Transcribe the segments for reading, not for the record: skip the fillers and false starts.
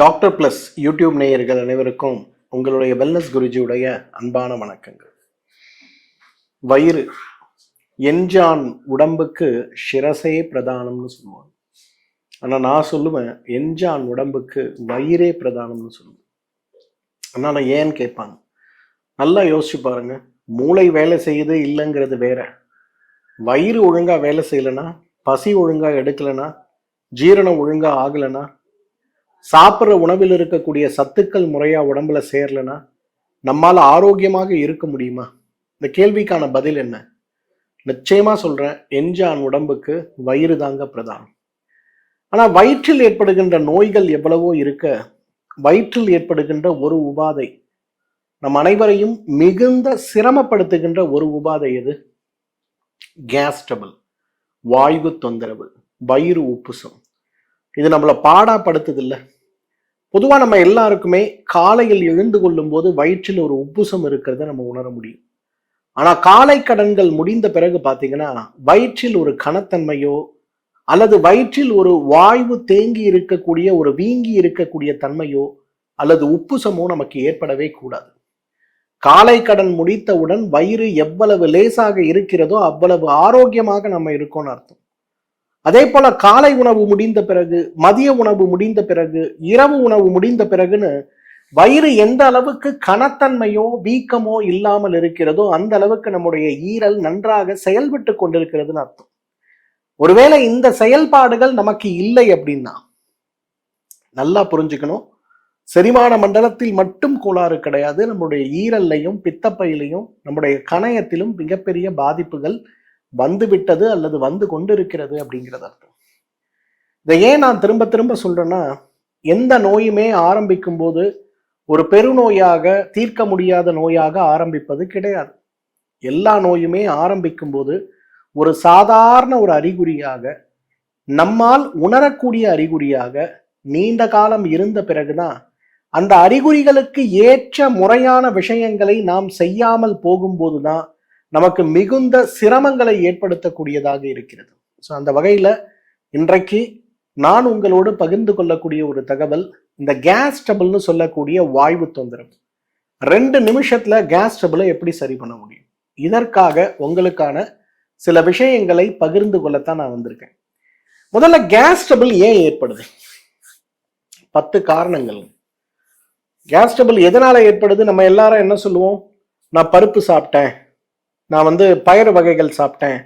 Doctor plus YouTube நேயர்கள் அனைவருக்கும் உங்களுடைய வெல்னஸ் குருஜியுடைய அன்பான வணக்கங்கள். வயிறு எஞ்சான் உடம்புக்கு சிரசே பிரதானம்னு சொல்லுவாங்க. ஆனா நான் சொல்லுவேன், எஞ்சான் உடம்புக்கு வயிறே பிரதானம்னு சொல்லுவேன். அதனால ஏன்னு கேட்பாங்க. நல்லா யோசிச்சு பாருங்க. மூளை வேலை செய்யுது இல்லைங்கிறது வேற. வயிறு ஒழுங்கா வேலை செய்யலைன்னா, பசி ஒழுங்கா எடுக்கலைன்னா, ஜீரணம் ஒழுங்கா ஆகலைன்னா, சாப்பிட்ற உணவில் இருக்கக்கூடிய சத்துக்கள் முறையா உடம்புல சேரலனா நம்மால ஆரோக்கியமாக இருக்க முடியுமா? இந்த கேள்விக்கான பதில் என்ன? நிச்சயமா சொல்றேன், எஞ்சான் உடம்புக்கு வயிறு தாங்க பிரதானம். ஆனா வயிற்றில் ஏற்படுகின்ற நோய்கள் எவ்வளவோ இருக்க, வயிற்றில் ஏற்படுகின்ற ஒரு உபாதை நம் அனைவரையும் மிகுந்த சிரமப்படுத்துகின்ற ஒரு உபாதை எது? கேஸ் ட்ரபிள், வாயு தொந்தரவு, வயிறு உப்புசம். இது நம்மளை பாடாப்படுத்துது இல்லை? பொதுவாக நம்ம எல்லாருக்குமே காலையில் எழுந்து கொள்ளும் போது வயிற்றில் ஒரு உப்புசம் இருக்கிறத நம்ம உணர முடியும். ஆனால் காலை கடன்கள் முடிந்த பிறகு பார்த்தீங்கன்னா வயிற்றில் ஒரு கனத்தன்மையோ அல்லது வயிற்றில் ஒரு வாயு தேங்கி இருக்கக்கூடிய ஒரு வீங்கி இருக்கக்கூடிய தன்மையோ அல்லது உப்புசமோ நமக்கு ஏற்படவே கூடாது. காலை கடன் முடித்தவுடன் வயிறு எவ்வளவு லேசாக இருக்கிறதோ அவ்வளவு ஆரோக்கியமாக நம்ம இருக்கோம்னு அர்த்தம். அதே போல காலை உணவு முடிந்த பிறகு, மதிய உணவு முடிந்த பிறகு, இரவு உணவு முடிந்த பிறகுன்னு வயிறு எந்த அளவுக்கு கனத்தன்மையோ வீக்கமோ இல்லாமல் இருக்கிறதோ அந்த அளவுக்கு நம்முடைய ஈரல் நன்றாக செயல்பட்டு கொண்டிருக்கிறதுன்னு அர்த்தம். ஒருவேளை இந்த செயல்பாடுகள் நமக்கு இல்லை அப்படின்னா நல்லா புரிஞ்சுக்கணும், செரிமான மண்டலத்தில் மட்டும் கோளாறு கிடையாது, நம்முடைய ஈரல்லையும் பித்தப்பையிலையும் நம்முடைய கணையத்திலும் மிகப்பெரிய பாதிப்புகள் வந்துவிட்டது அல்லது வந்து கொண்டிருக்கிறது அப்படிங்கிறது அர்த்தம். இதை ஏன் நான் திரும்ப திரும்ப சொல்றேன்னா, எந்த நோயுமே ஆரம்பிக்கும் போது ஒரு பெருநோயாக தீர்க்க முடியாத நோயாக ஆரம்பிப்பது கிடையாது. எல்லா நோயுமே ஆரம்பிக்கும் போது ஒரு சாதாரண ஒரு அறிகுறியாக, நம்மால் உணரக்கூடிய அறிகுறியாக நீண்ட காலம் இருந்த பிறகுதான் அந்த அறிகுறிகளுக்கு ஏற்ற முறையான விஷயங்களை நாம் செய்யாமல் போகும்போதுதான் நமக்கு மிகுந்த சிரமங்களை ஏற்படுத்தக்கூடியதாக இருக்கிறது. ஸோ அந்த வகையில் இன்றைக்கு நான் உங்களோடு பகிர்ந்து கொள்ளக்கூடிய ஒரு தகவல், இந்த கேஸ் ட்ரபிள்னு சொல்லக்கூடிய வாயு தொந்தரவு. 2 நிமிஷத்துல கேஸ் ட்ரபிளை எப்படி சரி பண்ண முடியும்? இதற்காக உங்களுக்கான சில விஷயங்களை பகிர்ந்து கொள்ளத்தான் நான் வந்திருக்கேன். முதல்ல கேஸ் ட்ரபிள் ஏன் ஏற்படுது? 10 காரணங்கள். கேஸ் ட்ரபிள் எதனால ஏற்படுது? நம்ம எல்லாரும் என்ன சொல்லுவோம்? நான் பருப்பு சாப்பிட்டேன், நான் பயறு வகைகள் சாப்பிட்டேன்,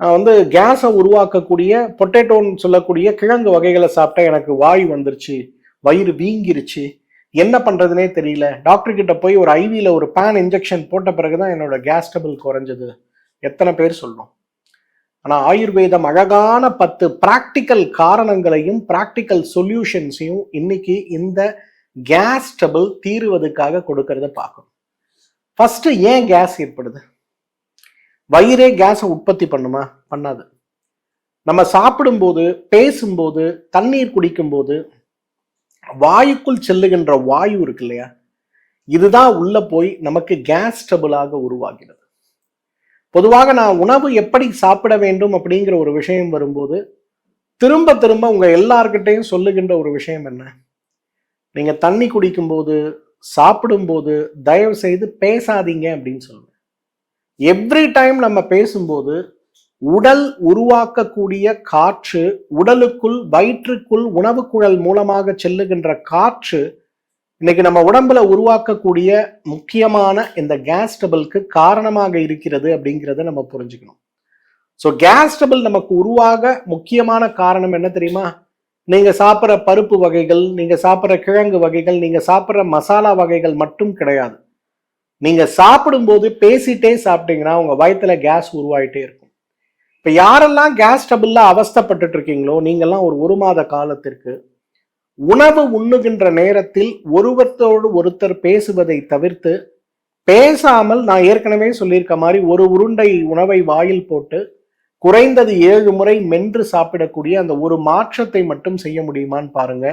நான் கேஸை உருவாக்கக்கூடிய பொட்டேட்டோன்னு சொல்லக்கூடிய கிழங்கு வகைகளை சாப்பிட்டேன், எனக்கு வாயு வந்துருச்சு, வயிறு வீங்கிருச்சு, என்ன பண்றதுனே தெரியல, டாக்டர் கிட்ட போய் ஒரு ஐவியில் ஒரு பேன் இன்ஜெக்ஷன் போட்ட பிறகுதான் என்னோட கேஸ் ட்ரபிள் குறைஞ்சது. எத்தனை பேர் சொல்றோம்? ஆனா ஆயுர்வேதம் அழகான 10 பிராக்டிக்கல் காரணங்களையும் பிராக்டிக்கல் சொல்யூஷன்ஸையும் இன்னைக்கு இந்த கேஸ் ட்ரபிள் தீருவதற்காக கொடுக்கறத பார்க்கணும். ஃபர்ஸ்ட், ஏன் கேஸ் ஏற்படுது? வயிறே கேஸை உற்பத்தி பண்ணுமா? பண்ணாது. நம்ம சாப்பிடும்போது, பேசும்போது, தண்ணீர் குடிக்கும்போது வாயுக்குள் செல்லுகின்ற வாயு இருக்கு இல்லையா, இதுதான் உள்ள போய் நமக்கு கேஸ் ட்ரபிளாக உருவாகிறது. பொதுவாக நான் உணவு எப்படி சாப்பிட வேண்டும் அப்படிங்கிற ஒரு விஷயம் வரும்போது திரும்ப திரும்ப உங்க எல்லார்கிட்டையும் சொல்லுகின்ற ஒரு விஷயம் என்ன? நீங்க தண்ணி குடிக்கும்போது, சாப்பிடும்போது தயவு செய்து பேசாதீங்க அப்படின்னு சொல்லுவேன். எவ்ரி டைம் நம்ம பேசும்போது உடல் உருவாக்கக்கூடிய காற்று, உடலுக்குள் வயிற்றுக்குள் உணவு குழல் மூலமாக செல்லுகின்ற காற்று இன்னைக்கு நம்ம உடம்புல உருவாக்கக்கூடிய முக்கியமான இந்த கேஸ் ட்ரபிளுக்கு காரணமாக இருக்கிறது அப்படிங்கிறத நம்ம புரிஞ்சுக்கணும். ஸோ கேஸ் ட்ரபிள் நமக்கு உருவாக முக்கியமான காரணம் என்ன தெரியுமா? நீங்க சாப்பிட்ற பருப்பு வகைகள், நீங்க சாப்பிட்ற கிழங்கு வகைகள், நீங்க சாப்பிட்ற மசாலா வகைகள் மட்டும் கிடையாது. நீங்க சாப்பிடும்போது பேசிட்டே சாப்பிட்டீங்கன்னா உங்க வயிற்றுல கேஸ் உருவாயிட்டே இருக்கும். இப்ப யாரெல்லாம் கேஸ் ட்ரபிள்ல அவஸ்தப்பட்டு இருக்கீங்களோ, நீங்கெல்லாம் ஒரு மாத காலத்திற்கு உணவு உண்ணுகின்ற நேரத்தில் ஒருவரோடு ஒருத்தர் பேசுவதை தவிர்த்து, பேசாமல், நான் ஏற்கனவே சொல்லியிருக்க மாதிரி ஒரு உருண்டை உணவை வாயில் போட்டு குறைந்தது 7 முறை மென்று சாப்பிடக்கூடிய அந்த ஒரு மாற்றத்தை மட்டும் செய்ய முடியுமான்னு பாருங்க.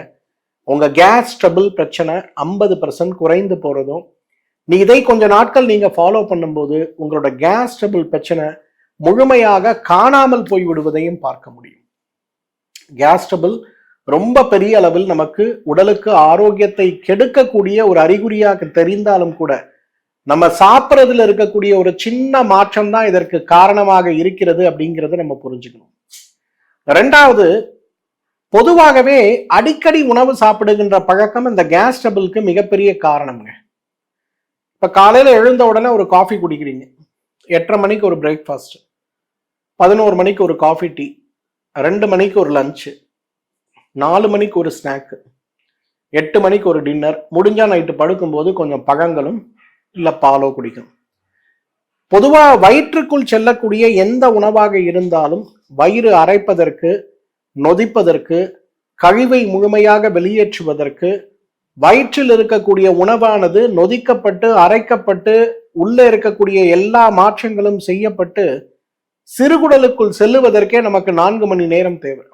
உங்க கேஸ் ட்ரபிள் பிரச்சனை 50% குறைந்து போறதும், இதை கொஞ்ச நாட்கள் நீங்க ஃபாலோ பண்ணும்போது உங்களோட கேஸ் ட்ரபிள் பிரச்சனை முழுமையாக காணாமல் போய் விடுவதையும் பார்க்க முடியும். கேஸ் ட்ரபிள் ரொம்ப பெரிய அளவில் நமக்கு உடலுக்கு ஆரோக்கியத்தை கெடுக்கக்கூடிய ஒரு அறிகுறியாக தெரிந்தாலும் கூட நம்ம சாப்பிட்றதுல இருக்கக்கூடிய ஒரு சின்ன மாற்றம் தான் இதற்கு காரணமாக இருக்கிறது அப்படிங்கிறத நம்ம புரிஞ்சுக்கணும். ரெண்டாவது, பொதுவாகவே அடிக்கடி உணவு சாப்பிடுகின்ற பழக்கம் இந்த கேஸ் ட்ரபிளுக்கு மிகப்பெரிய காரணம்ங்க. இப்ப காலையில எழுந்த உடனே ஒரு காஃபி குடிக்கிறீங்க, 8:30 மணிக்கு ஒரு பிரேக்ஃபாஸ்ட், 11 மணிக்கு ஒரு காஃபி டீ, 2 மணிக்கு ஒரு லஞ்சு, 4 மணிக்கு ஒரு ஸ்நாக்கு, 8 மணிக்கு ஒரு டின்னர், முடிஞ்சா நைட்டு படுக்கும்போது கொஞ்சம் பழங்களும் இல்ல பாலோ குடிக்கணும். பொதுவா வயிற்றுக்குள் செல்லக்கூடிய எந்த உணவாக இருந்தாலும் வயிறு அரைப்பதற்கு, நொதிப்பதற்கு, கழிவை முழுமையாக வெளியேற்றுவதற்கு, வயிற்றில் இருக்கக்கூடிய உணவானது நொதிக்கப்பட்டு அரைக்கப்பட்டு உள்ள இருக்கக்கூடிய எல்லா மாற்றங்களும் செய்யப்பட்டு சிறுகுடலுக்குள் செல்லுவதற்கே நமக்கு 4 மணி நேரம் தேவை.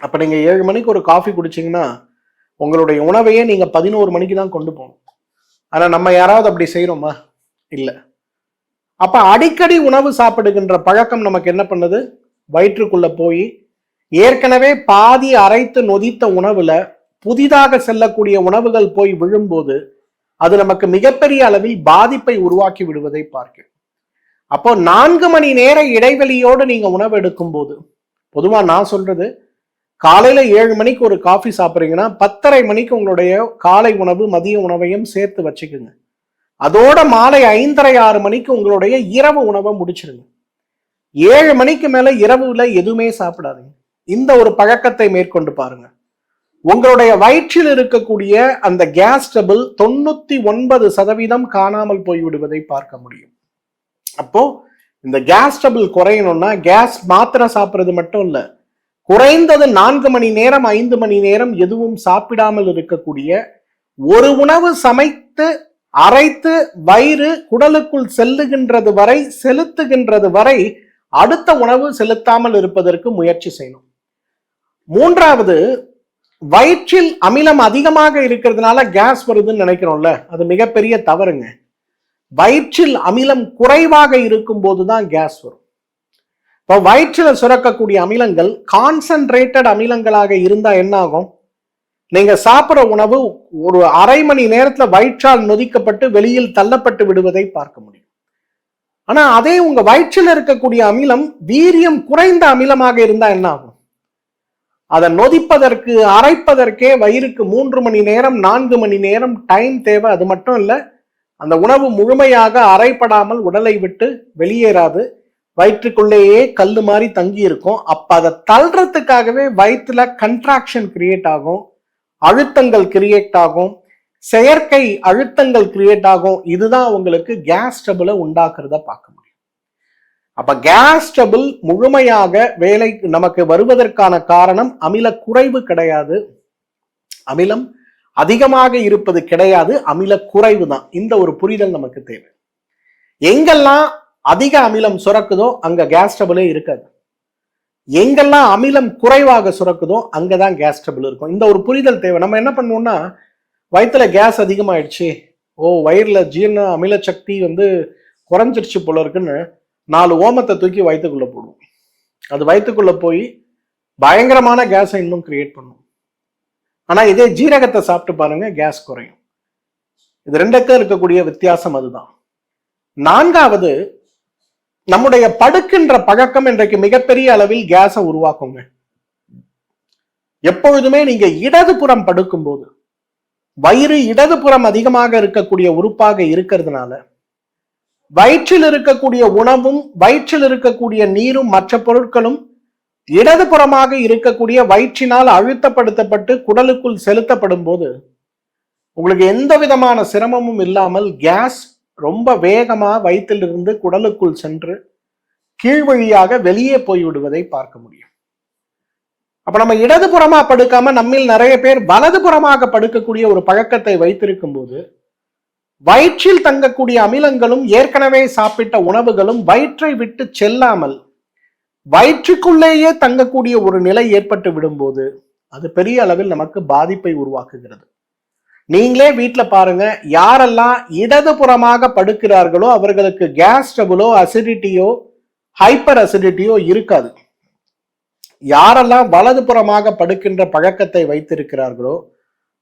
அப்ப நீங்க 7 மணிக்கு ஒரு காஃபி குடிச்சீங்கன்னா உங்களுடைய உணவையே நீங்க 11 மணிக்கு தான் கொண்டு போகணும். ஆனா நம்ம யாராவது அப்படி செய்யறோமா? இல்ல. அப்ப அடிக்கடி உணவு சாப்பிடுகின்ற பழக்கம் நமக்கு என்ன பண்ணுது? வயிற்றுக்குள்ள போய் ஏற்கனவே பாதி அரைத்து நொதித்த உணவுல புதிதாக செல்லக்கூடிய உணவுகள் போய் விழும்போது அது நமக்கு மிகப்பெரிய அளவில் பாதிப்பை உருவாக்கி விடுவதை பார்க்கிறோம். அப்போ 4 மணி நேர இடைவெளியோடு நீங்க உணவு எடுக்கும் போது, பொதுவா நான் சொல்றது, காலையில 7 மணிக்கு ஒரு காஃபி சாப்பிட்றீங்கன்னா 10:30 மணிக்கு உங்களுடைய காலை உணவு மதிய உணவையும் சேர்த்து வச்சுக்குங்க. அதோட மாலை 5:30 6 மணிக்கு உங்களுடைய இரவு உணவை முடிச்சிருங்க. 7 மணிக்கு மேல இரவுல எதுவுமே சாப்பிடாதீங்க. இந்த ஒரு பழக்கத்தை மேற்கொண்டு பாருங்க. உங்களுடைய வயிற்றில் இருக்கக்கூடிய அந்த கேஸ் ட்ரபிள் 99% காணாமல் போய்விடுவதை பார்க்க முடியும். அப்போ இந்த கேஸ் ட்ரபிள் குறையணும்னா கேஸ் மாத்திரை சாப்பிட்றது மட்டும் இல்ல, குறைந்தது 4 மணி நேரம் 5 மணி நேரம் எதுவும் சாப்பிடாமல் இருக்கக்கூடிய, ஒரு உணவு சமைத்து அரைத்து வயிறு குடலுக்குள் செல்லுகின்றது வரை, செலுத்துகின்றது வரை அடுத்த உணவு செலுத்தாமல் இருப்பதற்கு முயற்சி செய்யணும். மூன்றாவது, வயிற்றில் அமிலம் அதிகமாக இருக்கிறதுனால கேஸ் வருதுன்னு நினைக்கிறோம்ல, அது மிகப்பெரிய தவறுங்க. வயிற்றில் அமிலம் குறைவாக இருக்கும் போதுதான் கேஸ் வரும். இப்போ வயிற்றில் சுரக்கக்கூடிய அமிலங்கள் கான்சென்ட்ரேட்டட் அமிலங்களாக இருந்தா என்ன ஆகும்? நீங்க சாப்பிட்ற உணவு ஒரு அரை மணி நேரத்துல வயிற்றால் நொதிக்கப்பட்டு வெளியில் தள்ளப்பட்டு விடுவதை பார்க்க முடியும். ஆனா அதே உங்க வயிற்றில் இருக்கக்கூடிய அமிலம் வீரியம் குறைந்த அமிலமாக இருந்தா என்ன ஆகும்? அதை நொதிப்பதற்கு அரைப்பதற்கே வயிறுக்கு 3 மணி நேரம் 4 மணி நேரம் டைம் தேவை. அது மட்டும் இல்ல, அந்த உணவு முழுமையாக அரைப்படாமல் உடலை விட்டு வெளியேறாது, வயிற்றுக்குள்ளேயே கல்லு மாதிரி தங்கி இருக்கும். அப்ப அதை தள்ளுறதுக்காகவே வயிற்றுல கன்ட்ராக்ஷன் கிரியேட் ஆகும், அழுத்தங்கள் கிரியேட் ஆகும், செயற்கை அழுத்தங்கள் கிரியேட் ஆகும். இதுதான் உங்களுக்கு கேஸ் ட்ரபிளை உண்டாக்குறத பார்க்க முடியும். அப்ப கேஸ் ட்ரபிள் முழுமையாக வேலை நமக்கு வருவதற்கான காரணம் அமில குறைவு கிடையாது, அமிலம் அதிகமாக இருப்பது கிடையாது, அமில குறைவு தான். இந்த ஒரு புரிதல் நமக்கு தேவை. எங்கெல்லாம் அதிக அமிலம் சுரக்குதோ அங்க கேஸ் ட்ரபிளே இருக்காது. எங்கெல்லாம் அமிலம் குறைவாக சுரக்குதோ அங்கதான் கேஸ் ட்ரபிள் இருக்கும். இந்த ஒரு புரிதல் தேவை. நம்ம என்ன பண்ணுவோம்னா, வயிற்றுல கேஸ் அதிகமாயிடுச்சு, வயிறுல ஜீரண அமில சக்தி குறைஞ்சிருச்சு போல இருக்குன்னு 4 ஓமத்தை தூக்கி வயிற்றுக்குள்ள போடுவோம். அது வயிற்றுக்குள்ள போய் பயங்கரமான கேஸை இன்னும் கிரியேட் பண்ணும். ஆனா இதே ஜீரகத்தை சாப்பிட்டு பாருங்க, கேஸ் குறையும். இது ரெண்டுக்கும் இருக்கக்கூடிய வித்தியாசம் அதுதான். நான்காவது, நம்முடைய படுக்கின்ற பழக்கம் இன்றைக்கு மிகப்பெரிய அளவில் கேஸை உருவாக்குங்க. எப்பொழுதுமே நீங்க இடதுபுறம் படுக்கும்போது, வயிறு இடதுபுறம் அதிகமாக இருக்கக்கூடிய உறுப்பாக இருக்கிறதுனால வயிற்றில் இருக்கக்கூடிய உணவும் வயிற்றில் இருக்கக்கூடிய நீரும் மற்ற பொருட்களும் இடதுபுறமாக இருக்கக்கூடிய வயிற்றினால் அழுத்தப்படுத்தப்பட்டு குடலுக்குள் செலுத்தப்படும் போது உங்களுக்கு எந்த விதமான சிரமமும் இல்லாமல் கேஸ் ரொம்ப வேகமா வயிற்றிலிருந்து குடலுக்குள் சென்று கீழ் வழியாக வெளியே போய்விடுவதை பார்க்க முடியும். அப்ப நம்ம இடதுபுறமா படுக்காம நம்மில் நிறைய பேர் வலதுபுறமாக படுக்கக்கூடிய ஒரு பழக்கத்தை வைத்திருக்கும் போது வயிற்றில் தங்கக்கூடிய அமிலங்களும் ஏற்கனவே சாப்பிட்ட உணவுகளும் வயிற்றை விட்டு செல்லாமல் வயிற்றுக்குள்ளேயே தங்கக்கூடிய ஒரு நிலை ஏற்பட்டு விடும்போது அது பெரிய அளவில் நமக்கு பாதிப்பை உருவாக்குகிறது. நீங்களே வீட்டுல பாருங்க, யாரெல்லாம் இடதுபுறமாக படுக்கிறார்களோ அவர்களுக்கு கேஸ் ட்ரபிளோ அசிடிட்டியோ ஹைப்பர் அசிடிட்டியோ இருக்காது. யாரெல்லாம் வலதுபுறமாக படுக்கின்ற பழக்கத்தை வைத்திருக்கிறார்களோ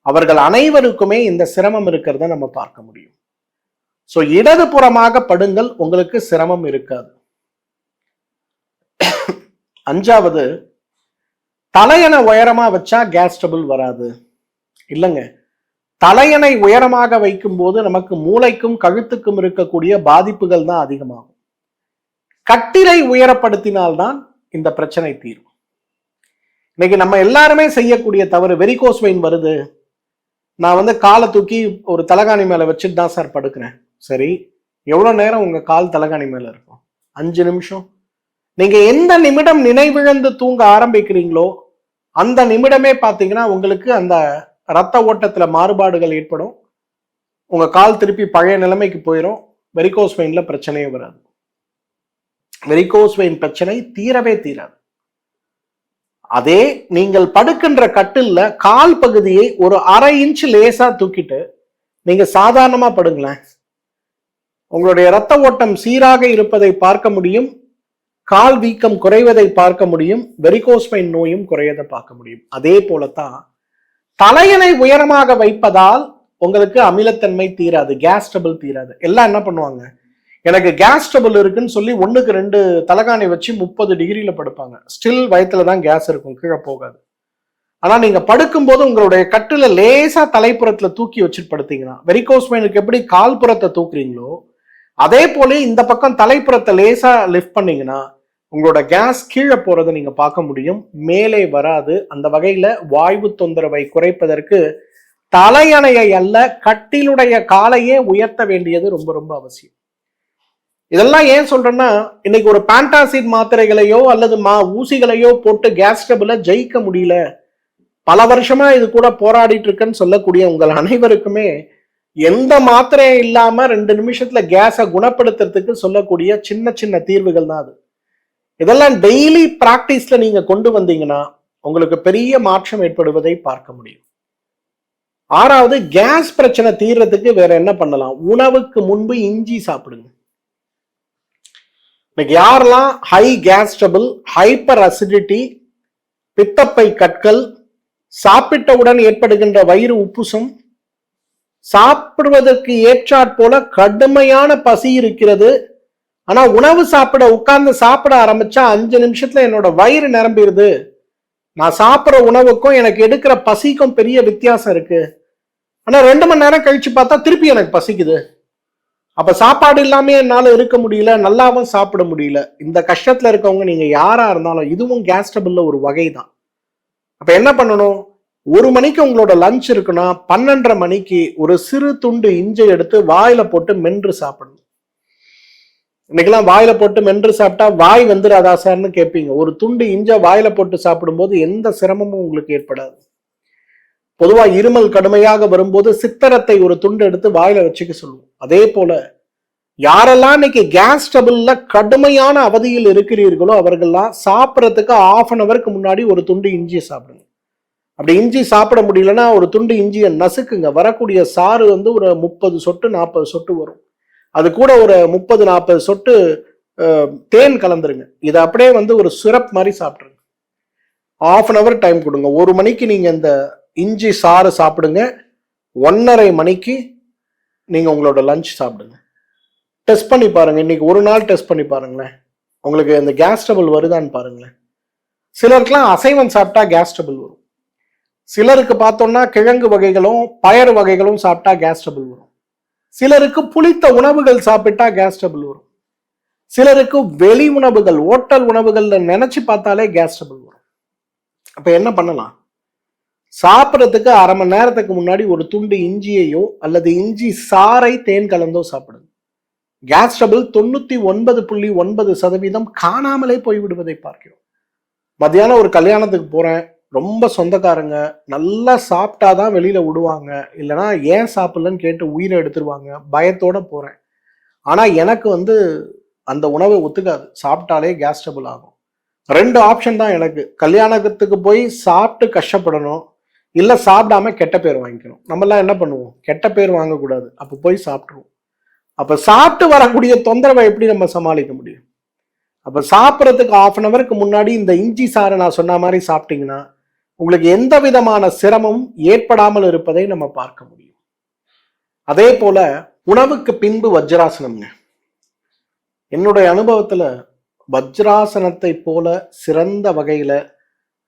அவர்கள் அனைவருக்குமே இந்த சிரமம் இருக்கிறத நம்ம பார்க்க முடியும். சோ இடதுபுறமாக படுங்கள், உங்களுக்கு சிரமம் இருக்காது. 5வது, தலையணை உயரமா வச்சா கேஸ் ட்ரபிள் வராது. இல்லைங்க, தலையணை உயரமாக வைக்கும் போது நமக்கு மூளைக்கும் கழுத்துக்கும் இருக்கக்கூடிய பாதிப்புகள் தான் அதிகமாகும். கட்டிலை உயரப்படுத்தினால்தான் இந்த பிரச்சனை தீரும். இன்னைக்கு நம்ம எல்லாருமே செய்யக்கூடிய தவறு, வெரிகோஸ் வெயின் வருது, நான் காலை தூக்கி ஒரு தலகாணி மேல வச்சுட்டு தான் சார் படுக்கிறேன். சரி, எவ்வளவு நேரம் உங்க கால் தலகாணி மேல இருக்கும்? 5 நிமிஷம். நீங்க எந்த நிமிடம் நினைவிழந்து தூங்க ஆரம்பிக்கிறீங்களோ அந்த நிமிடமே பாத்தீங்கன்னா உங்களுக்கு அந்த ரத்த ஓட்டத்துல மாறுபாடுகள் ஏற்படும், உங்க கால் திருப்பி பழைய நிலைமைக்கு போயிடும். வெரிகோஸ் வெயின்ல பிரச்சனையே வராது. வெரிகோஸ் வெயின் பிரச்சனை தீரவே தீராது. அதே நீங்கள் படுக்கின்ற கட்டில்ல கால் பகுதியை ஒரு 1/2 இன்ச் லேசா தூக்கிட்டு நீங்க சாதாரணமா படுங்களேன், உங்களுடைய இரத்த ஓட்டம் சீராக இருப்பதை பார்க்க முடியும், கால் வீக்கம் குறைவதை பார்க்க முடியும், வெரிகோஸ் வெயின் நோயும் குறையதை பார்க்க முடியும். அதே போலத்தான் தலையணை உயரமாக வைப்பதால் உங்களுக்கு அமிலத்தன்மை தீராது, கேஸ் ட்ரபிள் தீராது. எல்லாம் என்ன பண்ணுவாங்க, எனக்கு கேஸ் ட்ரபிள் இருக்குன்னு சொல்லி 1க்கு 2 தலகாணி வச்சு 30 டிகிரியில படுப்பாங்க. ஸ்டில் வயிற்றுல தான் கேஸ் இருக்கும், கீழே போகாது. ஆனா நீங்க படுக்கும்போது உங்களுடைய கட்டுல லேசா தலைப்புறத்துல தூக்கி வச்சுட்டு படுத்தீங்கன்னா, வெரிகோஸ் வெயினுக்கு எப்படி கால்புறத்தை தூக்குறீங்களோ அதே போல இந்த பக்கம் தலைப்புறத்தை லேசா லிஃப்ட் பண்ணீங்கன்னா உங்களோட கேஸ் கீழே போறதை நீங்க பார்க்க முடியும், மேலே வராது. அந்த வகையில வாயு தொந்தரவை குறைப்பதற்கு தலையணையை அல்ல, கட்டிலுடைய காலையே உயர்த்த வேண்டியது ரொம்ப ரொம்ப அவசியம். இதெல்லாம் ஏன் சொல்றேன்னா, இன்னைக்கு ஒரு பேண்டாசிட் மாத்திரைகளையோ அல்லது ஊசிகளையோ போட்டு கேஸ் ட்ரபிளை ஜெயிக்க முடியல, பல வருஷமா இது கூட போராடிட்டு இருக்குன்னு சொல்லக்கூடிய உங்கள் அனைவருக்குமே எந்த மாத்திரையும் இல்லாம 2 நிமிஷத்துல கேஸை குணப்படுத்துறதுக்கு சொல்லக்கூடிய சின்ன சின்ன தீர்வுகள் தான் அது. இதெல்லாம் டெய்லி பிராக்டிஸ்ல நீங்க கொண்டு வந்தீங்கன்னா உங்களுக்கு பெரிய மாற்றம் ஏற்படுவதை பார்க்க முடியும். 6வது, கேஸ் பிரச்சனை தீர்றதுக்கு வேற என்ன பண்ணலாம்? உணவுக்கு முன்பு இஞ்சி சாப்பிடுங்க. இன்னைக்கு யாரெல்லாம் high gas trouble, hyper acidity, பித்தப்பை கற்கள், சாப்பிட்டவுடன் ஏற்படுகின்ற வயிறு உப்புசம், சாப்பிடுவதற்கு ஏற்றாற் போல கடுமையான பசி இருக்கிறது, ஆனா உணவு உட்கார்ந்து சாப்பிட ஆரம்பிச்சா 5 நிமிஷத்துல என்னோட வயிறு நிரம்பிடுது, நான் சாப்பிட்ற உணவுக்கும் எனக்கு எடுக்கிற பசிக்கும் பெரிய வித்தியாசம் இருக்கு, ஆனா 2 மணி நேரம் கழிச்சு பார்த்தா திருப்பி எனக்கு பசிக்குது, அப்ப சாப்பாடு இல்லாம என்னால இருக்க முடியல, நல்லாவும் சாப்பிட முடியல. இந்த கஷ்டத்துல இருக்கவங்க நீங்க யாரா இருந்தாலும் இதுவும் கேஸ் ட்ரபிள்ல ஒரு வகை தான். அப்ப என்ன பண்ணணும்? 1 மணிக்கு உங்களோட லஞ்ச் இருக்குன்னா 12:30 மணிக்கு ஒரு சிறு துண்டு இஞ்சி எடுத்து வாயில போட்டு மென்று சாப்பிடணும். இன்னைக்கெல்லாம் வாயில போட்டு மென்று சாப்பிட்டா வாய் வந்துடாதா சார்னு கேட்பீங்க. ஒரு துண்டு இஞ்ச வாயில போட்டு சாப்பிடும்போது எந்த சிரமமும் உங்களுக்கு ஏற்படாது. பொதுவா இருமல் கடுமையாக வரும்போது சித்தரத்தை ஒரு துண்டு எடுத்து வாயில வச்சுக்க சொல்லுவோம். அதே போல யாரெல்லாம் இன்னைக்கு கேஸ் ட்ரபிள்ல கடுமையான அவதியில் இருக்கிறீர்களோ அவர்கள்லாம் சாப்பிட்றதுக்கு 1/2 ஹவருக்கு முன்னாடி ஒரு துண்டு இஞ்சியை சாப்பிடுங்க. அப்படி இஞ்சி சாப்பிட முடியலன்னா ஒரு துண்டு இஞ்சியை நசுக்குங்க. வரக்கூடிய சாறு ஒரு 30 சொட்டு 40 சொட்டு வரும். அது கூட ஒரு 30-40 சொட்டு தேன் கலந்துருங்க. இதை அப்படியே ஒரு சிரப் மாதிரி சாப்பிட்ருங்க. 1/2 ஹவர் டைம் கொடுங்க. 1 மணிக்கு நீங்க இந்த இஞ்சி சாறு சாப்பிடுங்க, 1:30 மணிக்கு நீங்க உங்களோட லஞ்ச் சாப்பிடுங்க. டெஸ்ட் பண்ணி பாருங்க. இன்னைக்கு ஒரு நாள் டெஸ்ட் பண்ணி பாருங்களேன், உங்களுக்கு இந்த கேஸ் ட்ரபிள் வருதான்னு பாருங்களேன். சிலருக்குலாம் அசைவம் சாப்பிட்டா கேஸ் ட்ரபிள் வரும். சிலருக்கு பார்த்தோம்னா கிழங்கு வகைகளும் பயறு வகைகளும் சாப்பிட்டா கேஸ் ட்ரபிள் வரும். சிலருக்கு புளித்த உணவுகள் சாப்பிட்டா கேஸ் ட்ரபிள் வரும். சிலருக்கு வெளி உணவுகள், ஓட்டல் உணவுகள்ல நினைச்சு பார்த்தாலே கேஸ் ட்ரபிள் வரும். அப்ப என்ன பண்ணலாம்? சாப்பிட்றதுக்கு 1/2 மணி நேரத்துக்கு முன்னாடி ஒரு துண்டு இஞ்சியையோ அல்லது இஞ்சி சாறை தேன் கலந்தோ சாப்பிடுங்க. கேஸ் ட்ரபிள் 99.9% காணாமலே போய்விடுவதை பார்க்கிறோம். மத்தியானம் ஒரு கல்யாணத்துக்கு போறேன், ரொம்ப சொந்தக்காரங்க, நல்லா சாப்பிட்டாதான் வெளியில விடுவாங்க, இல்லைன்னா ஏன் சாப்பிடலன்னு கேட்டு உயிரை எடுத்துருவாங்க, பயத்தோட போறேன். ஆனா எனக்கு அந்த உணவை ஒத்துக்காது, சாப்பிட்டாலே கேஸ் ட்ரபிள் ஆகும். 2 ஆப்ஷன் தான் எனக்கு. கல்யாணத்துக்கு போய் சாப்பிட்டு கஷ்டப்படணும், இல்ல சாப்பிடாம கெட்ட பேர் வாங்கிக்கணும். நம்மெல்லாம் என்ன பண்ணுவோம்? கெட்ட பேர் வாங்கக்கூடாது, அப்ப போய் சாப்பிட்டுருவோம். அப்ப சாப்பிட்டு வரக்கூடிய தொந்தரவை எப்படி நம்ம சமாளிக்க முடியும்? அப்ப சாப்பிட்றதுக்கு 1/2 hour முன்னாடி இந்த இஞ்சி சாறை நான் சொன்ன மாதிரி சாப்பிட்டீங்கன்னா உங்களுக்கு எந்த விதமான சிரமம் ஏற்படாமல் இருப்பதை நம்ம பார்க்க முடியும். அதே போல உணவுக்கு பின்பு வஜ்ராசனம்ங்க. என்னுடைய அனுபவத்துல வஜ்ராசனத்தை போல சிறந்த வகையில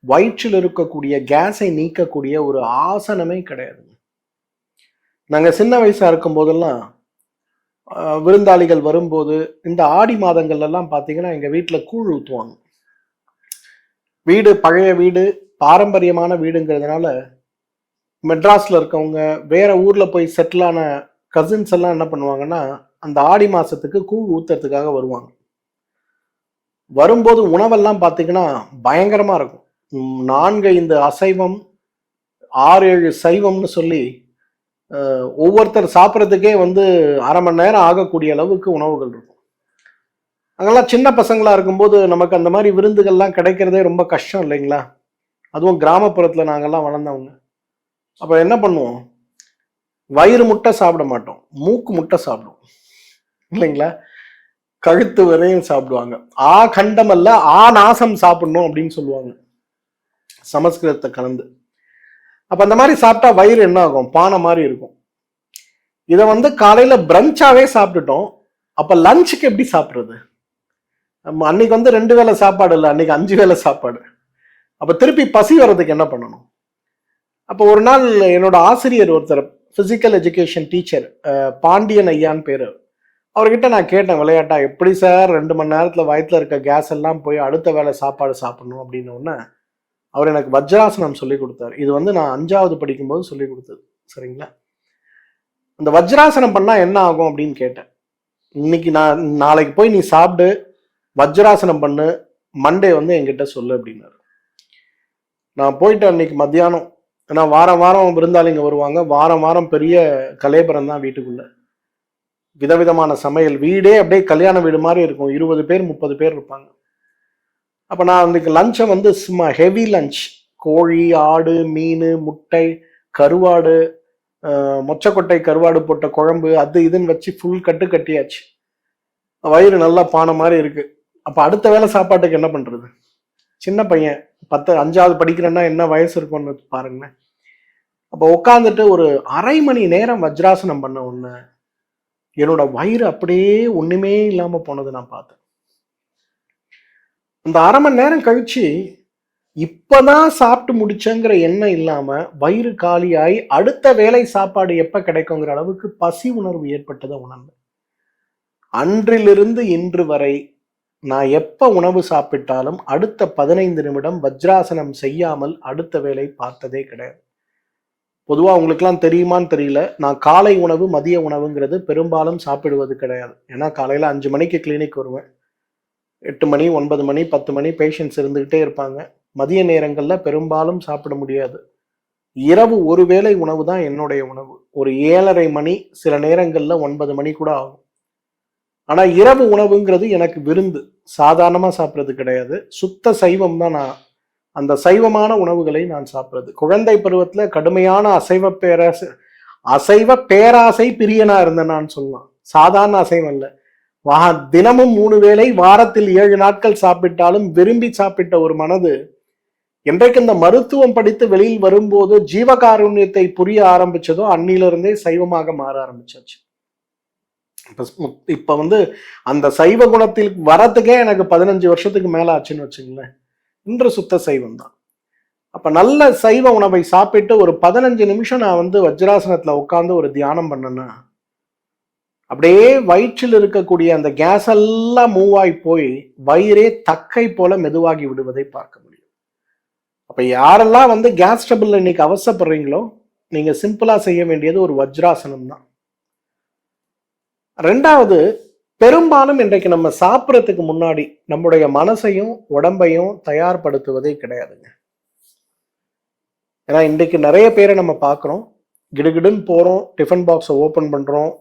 வயிற்றில் இருக்கக்கூடிய கேஸை நீக்கக்கூடிய ஒரு ஆசனமே கிடையாது. நாங்க சின்ன வயசா இருக்கும் போதெல்லாம் விருந்தாளிகள் வரும்போது இந்த ஆடி மாதங்கள்ல எல்லாம் பாத்தீங்கன்னா எங்க வீட்டுல கூழ் ஊத்துவாங்க. வீடு பழைய வீடு, பாரம்பரியமான வீடுங்கிறதுனால மெட்ராஸ்ல இருக்கவங்க வேற ஊர்ல போய் செட்டில் ஆன கசின்ஸ் எல்லாம் என்ன பண்ணுவாங்கன்னா அந்த ஆடி மாசத்துக்கு கூழ் ஊத்துறதுக்காக வருவாங்க. வரும்போது உணவெல்லாம் பார்த்தீங்கன்னா பயங்கரமா இருக்கும். 4-5 அசைவம், 6-7 சைவம்னு சொல்லி ஒவ்வொருத்தர் சாப்பிட்றதுக்கே 1/2 மணி நேரம் ஆகக்கூடிய அளவுக்கு உணவுகள் இருக்கும். அங்கெல்லாம் சின்ன பசங்களா இருக்கும்போது நமக்கு அந்த மாதிரி விருந்துகள்லாம் கிடைக்கிறதே ரொம்ப கஷ்டம் இல்லைங்களா? அதுவும் கிராமப்புறத்துல நாங்கெல்லாம் வளர்ந்தவங்க. அப்ப என்ன பண்ணுவோம், வயிறு முட்டை சாப்பிட மாட்டோம், மூக்கு முட்டை சாப்பிடுவோம் இல்லைங்களா? கழுத்து வரையும் சாப்பிடுவாங்க. கண்டம் அல்ல நாசம் சாப்பிடணும் அப்படின்னு சொல்லுவாங்க சமஸ்கிருதத்தை கலந்து. அப்ப அந்த மாதிரி சாப்பிட்டா வயிறு என்ன ஆகும், பானை மாதிரி இருக்கும். இதை காலையில பிரஞ்சாவே சாப்பிட்டுட்டோம். அப்ப லஞ்சுக்கு எப்படி சாப்பிடுறது? அன்னைக்கு 2 வேளை சாப்பாடு இல்லை, அன்னைக்கு 5 வேளை சாப்பாடு. அப்ப திருப்பி பசி வர்றதுக்கு என்ன பண்ணணும்? அப்போ ஒரு நாள் என்னோட ஆசிரியர் ஒருத்தர், பிசிக்கல் எஜுகேஷன் டீச்சர், பாண்டியன் ஐயான்னு பேரு, அவர்கிட்ட நான் கேட்டேன் விளையாட்டா, எப்படி சார் 2 மணி நேரத்துல வயிற்றுல இருக்க கேஸ் எல்லாம் போய் அடுத்த வேளை சாப்பாடு சாப்பிடணும் அப்படின்னு உடனே அவர் எனக்கு வஜ்ராசனம் சொல்லி கொடுத்தாரு. இது நான் 5வது படிக்கும்போது சொல்லி கொடுத்தது. சரிங்களா? அந்த வஜ்ராசனம் பண்ணா என்ன ஆகும் அப்படின்னு கேட்டேன். இன்னைக்கு நாளைக்கு போய் நீ சாப்பிடு, வஜ்ராசனம் பண்ணு, மண்டே என்கிட்ட சொல்லு அப்படின்னாரு. நான் போயிட்டு அன்னைக்கு மத்தியானம், ஏன்னா வாரம் வாரம் விருந்தாளிங்க வருவாங்க, வாரம் வாரம் பெரிய கலேபரம் தான் வீட்டுக்குள்ள, விதவிதமான சமையல், வீடே அப்படியே கல்யாண வீடு மாதிரி இருக்கும். 20 பேர் 30 பேர் இருப்பாங்க. அப்ப நான் அன்னைக்கு லஞ்சை சும்மா ஹெவி லஞ்ச், கோழி, ஆடு, மீன், முட்டை, கருவாடு, மொச்சக்கொட்டை கருவாடு போட்ட குழம்பு, அது இதுன்னு வச்சு ஃபுல் கட்டியாச்சு. வயிறு நல்லா பானை மாதிரி இருக்கு. அப்ப அடுத்த வேளை சாப்பாட்டுக்கு என்ன பண்றது? சின்ன பையன், 5வது படிக்கிறேன்னா என்ன வயசு இருக்கும்னு பாருங்க. அப்ப உட்காந்துட்டு ஒரு 1/2 மணி நேரம் வஜ்ராசனம் பண்ண உடனே என்னோட வயிறு அப்படியே ஒண்ணுமே இல்லாம போனது நான் பார்த்தேன். அந்த 1/2 மணி நேரம் கழிச்சு இப்பதான் சாப்பிட்டு முடிச்சங்கிற எண்ணம் இல்லாம வயிறு காலியாய் அடுத்த வேளை சாப்பாடு எப்ப கிடைக்குங்கிற அளவுக்கு பசி உணர்வு ஏற்பட்டதை உணர்ந்தேன். அன்றிலிருந்து இன்று வரை நான் எப்ப உணவு சாப்பிட்டாலும் அடுத்த 15 நிமிடம் வஜ்ராசனம் செய்யாமல் அடுத்த வேளை பார்த்ததே கிடையாது. பொதுவா உங்களுக்குலாம் தெரியுமான்னு தெரியல, நான் காலை உணவு மதிய உணவுங்கிறது பெரும்பாலும் சாப்பிடுவது கிடையாது. ஏன்னா காலையில 5 மணிக்கு கிளினிக் வருவேன், 8 மணி 9 மணி 10 மணி பேஷண்ட்ஸ் இருந்துகிட்டே இருப்பாங்க. மதிய நேரங்கள்ல பெரும்பாலும் சாப்பிட முடியாது. இரவு ஒரு வேளை உணவு தான் என்னுடைய உணவு. ஒரு 7:30 மணி, சில நேரங்கள்ல 9 மணி கூட ஆகும். ஆனா இரவு உணவுங்கிறது எனக்கு விருந்து, சாதாரணமா சாப்பிட்றது கிடையாது. சுத்த சைவம் தான். நான் அந்த சைவமான உணவுகளை நான் சாப்பிட்றது. குழந்தை பருவத்துல கடுமையான அசைவ பேராசை பிரியனா இருந்தேன் நான் சொல்லலாம். சாதாரண அசைவம் இல்லை, தினமும் 3 வேளை, வாரத்தில் 7 நாட்கள் சாப்பிட்டாலும் விரும்பி சாப்பிட்ட ஒரு மனது என்றைக்கு இந்த மருத்துவம் படித்து வெளியில் வரும்போது ஜீவகாருண்யத்தை புரிய ஆரம்பிச்சதோ அன்னிலிருந்தே சைவமாக மாற ஆரம்பிச்சாச்சு. இப்ப அந்த சைவ குணத்தில் வரத்துக்கே எனக்கு 15 வருஷத்துக்கு மேல ஆச்சுன்னு வச்சுங்களேன். இன்று சுத்த சைவம் தான். அப்ப நல்ல சைவ உணவை சாப்பிட்டு ஒரு 15 நிமிஷம் நான் வஜ்ராசனத்துல உட்கார்ந்து ஒரு தியானம் பண்ணேன்னா அப்படியே வயிற்றில் இருக்கக்கூடிய அந்த கேஸ் எல்லாம் மூவ் ஆகி போய் வயிறே தக்கை போல மெதுவாகி விடுவதை பார்க்க முடியும். அப்ப யாரெல்லாம் கேஸ் ட்ரபிள் இன்னைக்கு அவசப்படுறீங்களோ நீங்க சிம்பிளா செய்ய வேண்டியது ஒரு வஜ்ராசனம் தான். 2வது, பெரும்பாலும் இன்றைக்கு நம்ம சாப்பிட்றதுக்கு முன்னாடி நம்முடைய மனசையும் உடம்பையும் தயார்படுத்துவதே கிடையாதுங்க. ஏன்னா இன்றைக்கு நிறைய பேரை நம்ம பார்க்குறோம், கிடுகிடுன்னு போறோம், டிஃபன் பாக்ஸை ஓப்பன் பண்றோம்,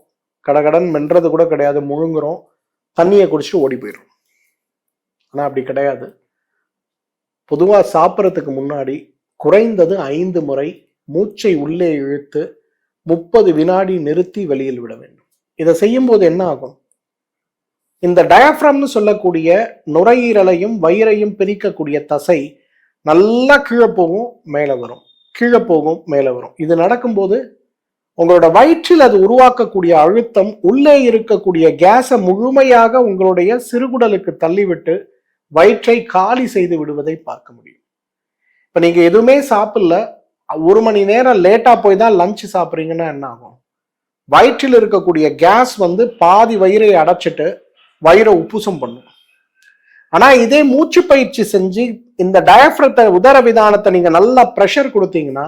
கடகடன் மென்றது கூட கிடையாது, முழுங்குறோம், தண்ணியை குடிச்சிட்டு ஓடி போயிடும். ஆனா அப்படி கிடையாது. பொதுவா சாப்பிட்றதுக்கு முன்னாடி குறைந்தது 5 முறை மூச்சை உள்ளே இழுத்து 30 வினாடி நிறுத்தி வெளியில் விட வேண்டும். இதை செய்யும் போது என்ன ஆகும், இந்த டயப்ரம்னு சொல்லக்கூடிய நுரையீரலையும் வயிறையும் பிரிக்கக்கூடிய தசை நல்லா கீழே போகும் மேலே வரும், கீழே போகும் மேலே வரும். இது நடக்கும்போது உங்களோட வயிற்றில் அது உருவாக்கக்கூடிய அழுத்தம் உள்ளே இருக்கக்கூடிய கேஸை முழுமையாக உங்களுடைய சிறுகுடலுக்கு தள்ளிவிட்டு வயிற்றை காலி செய்து விடுவதை பார்க்க முடியும். இப்ப நீங்க எதுவுமே சாப்பிடல, 1 மணி நேரம் லேட்டா போய் தான் லஞ்ச் சாப்பிட்றீங்கன்னா என்ன ஆகும்? வயிற்றில் இருக்கக்கூடிய கேஸ் பாதி வயிறை அடைச்சிட்டு வயிறை உப்புசம் பண்ணும். ஆனா இதே மூச்சு பயிற்சி செஞ்சு இந்த டயப்ரத்தை உதர விதானத்தை நீங்க நல்லா ப்ரெஷர் கொடுத்தீங்கன்னா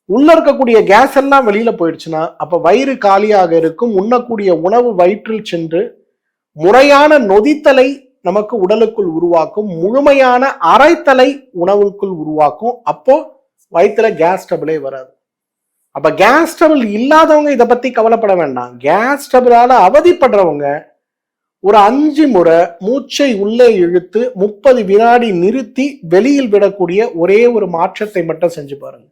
உள்ள இருக்கக்கூடிய கேஸ் எல்லாம் வெளியில போயிடுச்சுன்னா அப்ப வயிறு காலியாக இருக்கும். உண்ணக்கூடிய உணவு வயிற்றில் சென்று முறையான நொதித்தலை நமக்கு உடலுக்குள் உருவாக்கும், முழுமையான அரைத்தலை உணவுக்குள் உருவாக்கும். அப்போ வயிற்றுல கேஸ் ட்ரபிளே வராது. அப்ப கேஸ் ட்ரபிள் இல்லாதவங்க இதை பத்தி கவலைப்பட வேண்டாம். கேஸ் ட்ரபிளால அவதிப்படுறவங்க ஒரு 5 முறை மூச்சை உள்ளே இழுத்து 30 வினாடி நிறுத்தி வெளியில் விடக்கூடிய ஒரே ஒரு மாற்றத்தை மட்டும் செஞ்சு பாருங்க.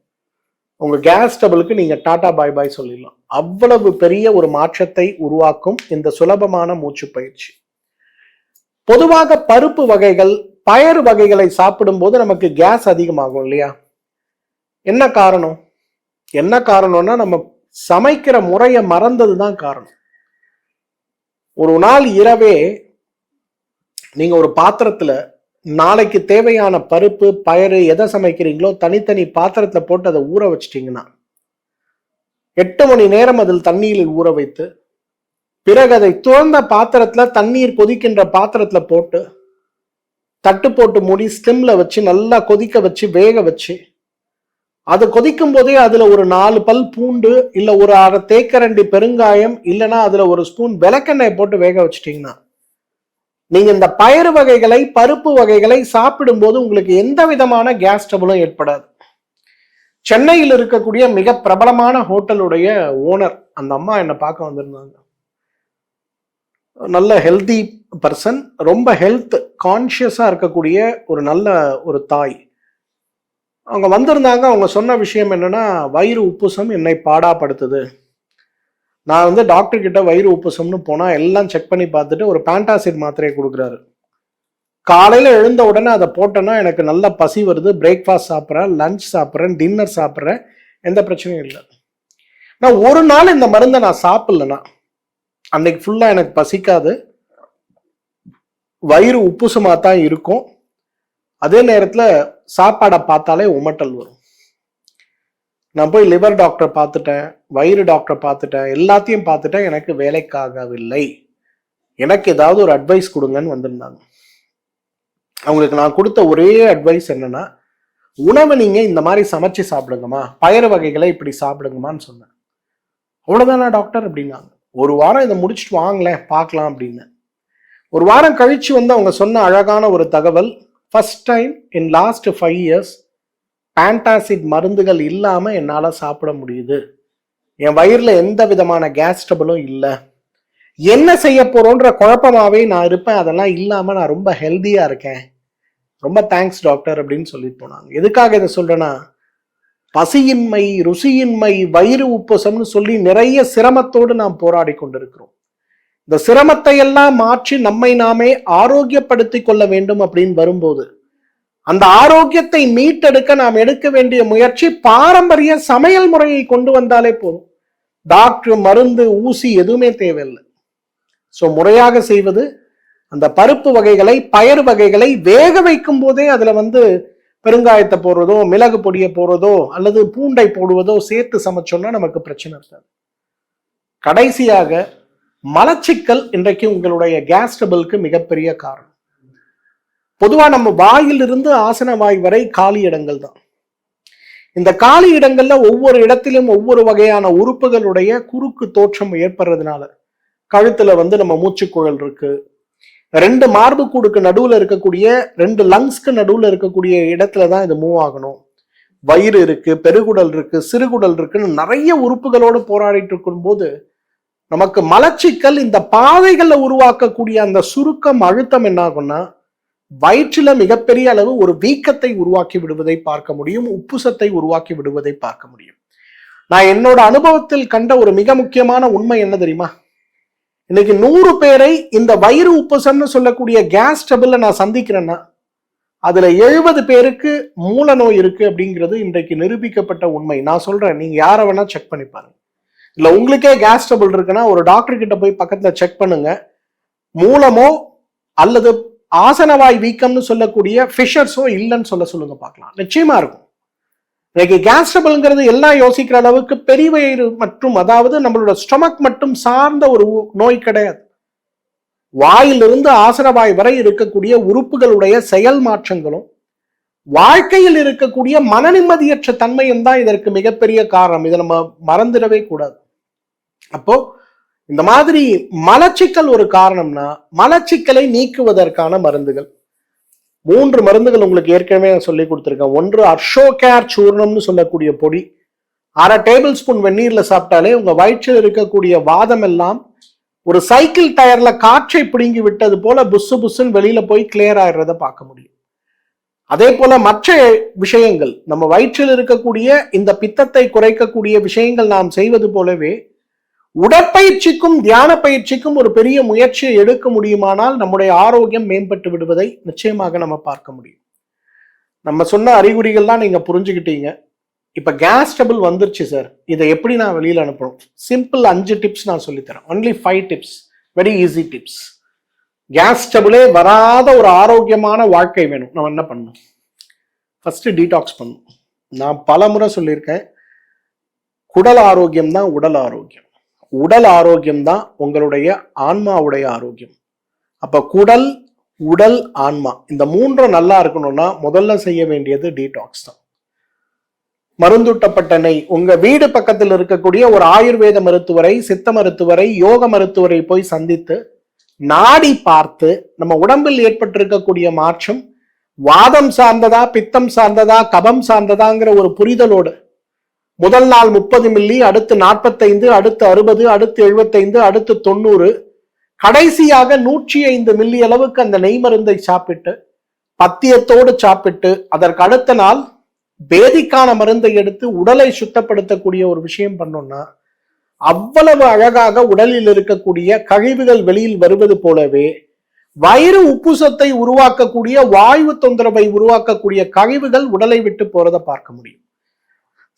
உங்க கேஸ் ட்ரபிளுக்கு நீங்க டாடா பாய் பாய் சொல்லிடலாம். அவ்வளவு பெரிய ஒரு மாற்றத்தை உருவாக்கும் இந்த சுலபமான மூச்சு பயிற்சி. பொதுவாக பருப்பு வகைகள், பயறு வகைகளை சாப்பிடும் போது நமக்கு கேஸ் அதிகமாகும் இல்லையா? என்ன காரணம்? என்ன காரணம்னா நம்ம சமைக்கிற முறையை மறந்ததுதான் காரணம். ஒரு நாள் இரவே நீங்க ஒரு பாத்திரத்துல நாளைக்கு தேவையான பருப்பு பயறு எதை சமைக்கிறீங்களோ தனித்தனி பாத்திரத்துல போட்டு அதை ஊற வச்சிட்டீங்கன்னா 8 மணி நேரம் அதில் தண்ணீரில் ஊற வைத்து பிறகு அதை துறந்த பாத்திரத்துல தண்ணீர் கொதிக்கின்ற பாத்திரத்துல போட்டு தட்டு போட்டு மூடி ஸ்லிம்ல வச்சு நல்லா கொதிக்க வச்சு வேக வச்சு அது கொதிக்கும் போதே அதுல ஒரு 4 பல் பூண்டு இல்ல ஒரு அரை தேக்கரண்டி பெருங்காயம் இல்லைன்னா அதுல ஒரு ஸ்பூன் விளக்கெண்ணெய் போட்டு வேக வச்சிட்டீங்கன்னா நீங்க இந்த பயறு வகைகளை பருப்பு வகைகளை சாப்பிடும் போது உங்களுக்கு எந்த விதமான கேஸ் ட்ரபிளும் ஏற்படாது. சென்னையில் இருக்கக்கூடிய மிக பிரபலமான ஹோட்டலுடைய ஓனர் அந்த அம்மா என்னை பார்க்க வந்திருந்தாங்க. நல்ல ஹெல்தி பர்சன், ரொம்ப ஹெல்த் கான்சியஸா இருக்கக்கூடிய ஒரு நல்ல ஒரு தாய். அவங்க வந்திருந்தாங்க. அவங்க சொன்ன விஷயம் என்னன்னா, வயிறு உப்புசம் என்னை பாடாப்படுத்துது. நான் டாக்டர் கிட்ட வயிறு உப்புசம்னு போனா எல்லாம் செக் பண்ணி பார்த்துட்டு ஒரு பேண்டாசிட் மாத்திரையை கொடுக்குறாரு. காலையில எழுந்த உடனே அதை போட்டேன்னா எனக்கு நல்ல பசி வருது, பிரேக்ஃபாஸ்ட் சாப்பிட்றேன், லஞ்ச் சாப்பிட்றேன், டின்னர் சாப்பிட்றேன், எந்த பிரச்சனையும் இல்லை. நான் ஒரு நாள் இந்த மருந்தை நான் சாப்பிடலன்னா அன்னைக்கு ஃபுல்லா எனக்கு பசிக்காது, வயிறு உப்புசமா தான் இருக்கும். அதே நேரத்துல சாப்பாடை பார்த்தாலே உமட்டல் வரும். நான் போய் லிவர் டாக்டர் பார்த்துட்டேன், வயிறு டாக்டர் பார்த்துட்டேன், எல்லாத்தையும் பார்த்துட்டேன், எனக்கு வேலைக்காகவில்லை, எனக்கு ஏதாவது ஒரு அட்வைஸ் கொடுங்கன்னு வந்திருந்தாங்க. அவங்களுக்கு நான் கொடுத்த ஒரே அட்வைஸ் என்னன்னா, உணவை நீங்க இந்த மாதிரி சமைச்சு சாப்பிடுங்கம்மா, பயறு வகைகளை இப்படி சாப்பிடுங்கம்மான்னு சொன்னேன். அவ்வளவுதானா டாக்டர் அப்படின்னாங்க. ஒரு வாரம் இதை முடிச்சுட்டு வாங்களேன் பார்க்கலாம் அப்படின்னு. ஒரு வாரம் கழிச்சு அவங்க சொன்ன அழகான ஒரு தகவல், first time in last 5 years Pantocid மருந்துகள் இல்லாம என்னால சாப்பிட முடியுது, என் வயிறுல எந்த விதமான கேஸ் ட்ரபிளும் இல்லை, என்ன செய்ய போறோன்ற குழப்பமாவே நான் இருப்பேன், அதெல்லாம் இல்லாம நான் ரொம்ப ஹெல்தியா இருக்கேன், ரொம்ப தேங்க்ஸ் டாக்டர் அப்படின்னு சொல்லிட்டு போனாங்க. எதுக்காக இதை சொல்றேன்னா, பசியின்மை, ருசியின்மை, வயிறு உப்புசம்னு சொல்லி நிறைய சிரமத்தோடு நாம் போராடி கொண்டிருக்கிறோம். இந்த சிரமத்தை எல்லாம் மாற்றி நம்மை நாமே ஆரோக்கியப்படுத்தி கொள்ள வேண்டும் அப்படின்னு வரும்போது அந்த ஆரோக்கியத்தை மீட்டெடுக்க நாம் எடுக்க வேண்டிய முயற்சி பாரம்பரிய சமையல் முறையை கொண்டு வந்தாலே போதும். டாக்டர், மருந்து, ஊசி எதுவுமே தேவையில்லை. ஸோ முறையாக செய்வது, அந்த பருப்பு வகைகளை பயறு வகைகளை வேக வைக்கும் போதே அதுல பெருங்காயத்தை போடுறதோ மிளகு பொடியை போடுறதோ அல்லது பூண்டை போடுவதோ சேர்த்து சமைச்சோம்னா நமக்கு பிரச்சனை இருக்காது. கடைசியாக மலச்சிக்கல் இன்றைக்கு உங்களுடைய கேஸ் ட்ரபிளுக்கு மிகப்பெரிய காரணம். பொதுவா நம்ம வாயிலிருந்து ஆசன வாய் வரை காலி இடங்கள் தான். இந்த காலி இடங்கள்ல ஒவ்வொரு இடத்திலும் ஒவ்வொரு வகையான உறுப்புகளுடைய குறுக்கு தோற்றம் ஏற்படுறதுனால கழுத்துல நம்ம மூச்சுக்குழல் இருக்கு, 2 மார்பு கூடுக்கு நடுவுல இருக்கக்கூடிய 2 லங்ஸ்க்கு நடுவுல இருக்கக்கூடிய இடத்துலதான் இது மூவ் ஆகணும். வயிறு இருக்கு, பெருகுடல் இருக்கு, சிறுகுடல் இருக்குன்னு நிறைய உறுப்புகளோடு போராடிட்டு இருக்கும் போது நமக்கு மலச்சிக்கல் இந்த பாதைகள்ல உருவாக்கக்கூடிய அந்த சுருக்கம் அழுத்தம் என்ன ஆகும்னா வயிற்றுல மிகப்பெரிய அளவு ஒரு வீக்கத்தை உருவாக்கி விடுவதை பார்க்க முடியும், உப்புசத்தை உருவாக்கி விடுவதை பார்க்க முடியும். நான் என்னோட அனுபவத்தில் கண்ட ஒரு மிக முக்கியமான உண்மை என்ன தெரியுமா? இன்னைக்கு 100 பேரை இந்த வயிறு உப்புசம்னு சொல்லக்கூடிய கேஸ் ட்ரபிள்ல நான் சந்திக்கிறேன்னா அதுல 70 பேருக்கு மூல நோய் இருக்கு அப்படிங்கிறது இன்றைக்கு நிரூபிக்கப்பட்ட உண்மை. நான் சொல்றேன், நீங்க யாரை வேணா செக் பண்ணி பாருங்க. இல்ல உங்களுக்கே கேஸ் ட்ரபிள் இருக்குன்னா ஒரு டாக்டர் கிட்ட போய் பக்கத்துல செக் பண்ணுங்க. மூலமோ அல்லது ஆசனவாய் வீக்கம்னு சொல்லக்கூடிய ஃபிஷர்ஸோ இல்லைன்னு சொல்லுங்க பார்க்கலாம். நிச்சயமா இருக்கும். இன்னைக்கு கேஸ் ட்ரபிள்ங்கிறது எல்லாம் யோசிக்கிற அளவுக்கு பெரிய வயிறு மற்றும் அதாவது நம்மளோட ஸ்டொமக் மட்டும் சார்ந்த ஒரு நோய் கிடையாது. வாயிலிருந்து ஆசனவாய் வரை இருக்கக்கூடிய உறுப்புகளுடைய செயல் மாற்றங்களும் வாழ்க்கையில் இருக்கக்கூடிய மன நிம்மதியற்ற தன்மையும் தான் இதற்கு மிகப்பெரிய காரணம். இதை நம்ம மறந்துடவே கூடாது. அப்போ இந்த மாதிரி மலச்சிக்கல் ஒரு காரணம்னா மலச்சிக்கலை நீக்குவதற்கான மருந்துகள் 3 மருந்துகள் உங்களுக்கு ஏற்கனவே சொல்லி கொடுத்துருக்கேன். ஒன்று அர்ஷோகேர் சூர்ணம்னு சொல்லக்கூடிய பொடி, 1/2 டேபிள் ஸ்பூன் வெந்நீர்ல சாப்பிட்டாலே உங்க வயிற்றில் இருக்கக்கூடிய வாதம் எல்லாம் ஒரு சைக்கிள் டயர்ல காற்றை பிடுங்கி விட்டது போல புசு புசுன்னு வெளியில போய் கிளியர் ஆயிடுறத பார்க்க முடியும். அதே போல மற்ற விஷயங்கள், நம்ம வயிற்றில் இருக்கக்கூடிய இந்த பித்தத்தை குறைக்கக்கூடிய விஷயங்கள் நாம் செய்வது போலவே உடற்பயிற்சிக்கும் தியான பயிற்சிக்கும் ஒரு பெரிய முயற்சியை எடுக்க முடியுமானால் நம்முடைய ஆரோக்கியம் மேம்பட்டு விடுவதை நிச்சயமாக நம்ம பார்க்க முடியும். நம்ம சொன்ன அறிகுறிகள்லாம் நீங்க புரிஞ்சுக்கிட்டீங்க. இப்ப கேஸ் ட்ரபிள் வந்துருச்சு சார், இதை எப்படி நான் வெளியில அனுப்பணும்? சிம்பிள் 5 டிப்ஸ் நான் சொல்லித்தரேன். Only 5 tips, very easy tips. Gas ட்ரபிளே வராத ஒரு ஆரோக்கியமான வாழ்க்கை வேணும். நம்ம என்ன பண்ணணும்? ஃபர்ஸ்ட் டீடாக்ஸ் பண்ணணும். நான் பல முறை சொல்லியிருக்கேன், குடல் ஆரோக்கியம் தான் உடல் ஆரோக்கியம், உடல் ஆரோக்கியம் தான் உங்களுடைய ஆன்மாவுடைய ஆரோக்கியம். அப்ப குடல், உடல், ஆன்மா இந்த 3 நல்லா இருக்கணும்னா முதல்ல செய்ய வேண்டியது டீடாக்ஸ் தான். மருந்தூட்டப்பட்ட நெய், உங்க வீடு பக்கத்தில் இருக்கக்கூடிய ஒரு ஆயுர்வேத மருத்துவரை, சித்த மருத்துவரை, யோக மருத்துவரை போய் சந்தித்து நாடி பார்த்து நம்ம உடம்பில் ஏற்பட்டிருக்கக்கூடிய மாற்றம் வாதம் சார்ந்ததா, பித்தம் சார்ந்ததா, கபம் சார்ந்ததாங்கிற ஒரு புரிதலோடு முதல் நாள் 30 மில்லி, அடுத்து 45, அடுத்து 60, அடுத்து 75, அடுத்து 90, கடைசியாக 105 மில்லி அளவுக்கு அந்த நெய் மருந்தை சாப்பிட்டு பத்தியத்தோடு சாப்பிட்டு அதற்கு அடுத்த நாள் பேதிக்கான மருந்தை எடுத்து உடலை சுத்தப்படுத்தக்கூடிய ஒரு விஷயம் பண்ணோம்னா அவ்வளவு அழகாக உடலில் இருக்கக்கூடிய கழிவுகள் வெளியில் வருவது போலவே வயிறு உப்புசத்தை உருவாக்கக்கூடிய, வாயு தொந்தரவை உருவாக்கக்கூடிய கழிவுகள் உடலை விட்டு போறதை பார்க்க முடியும்.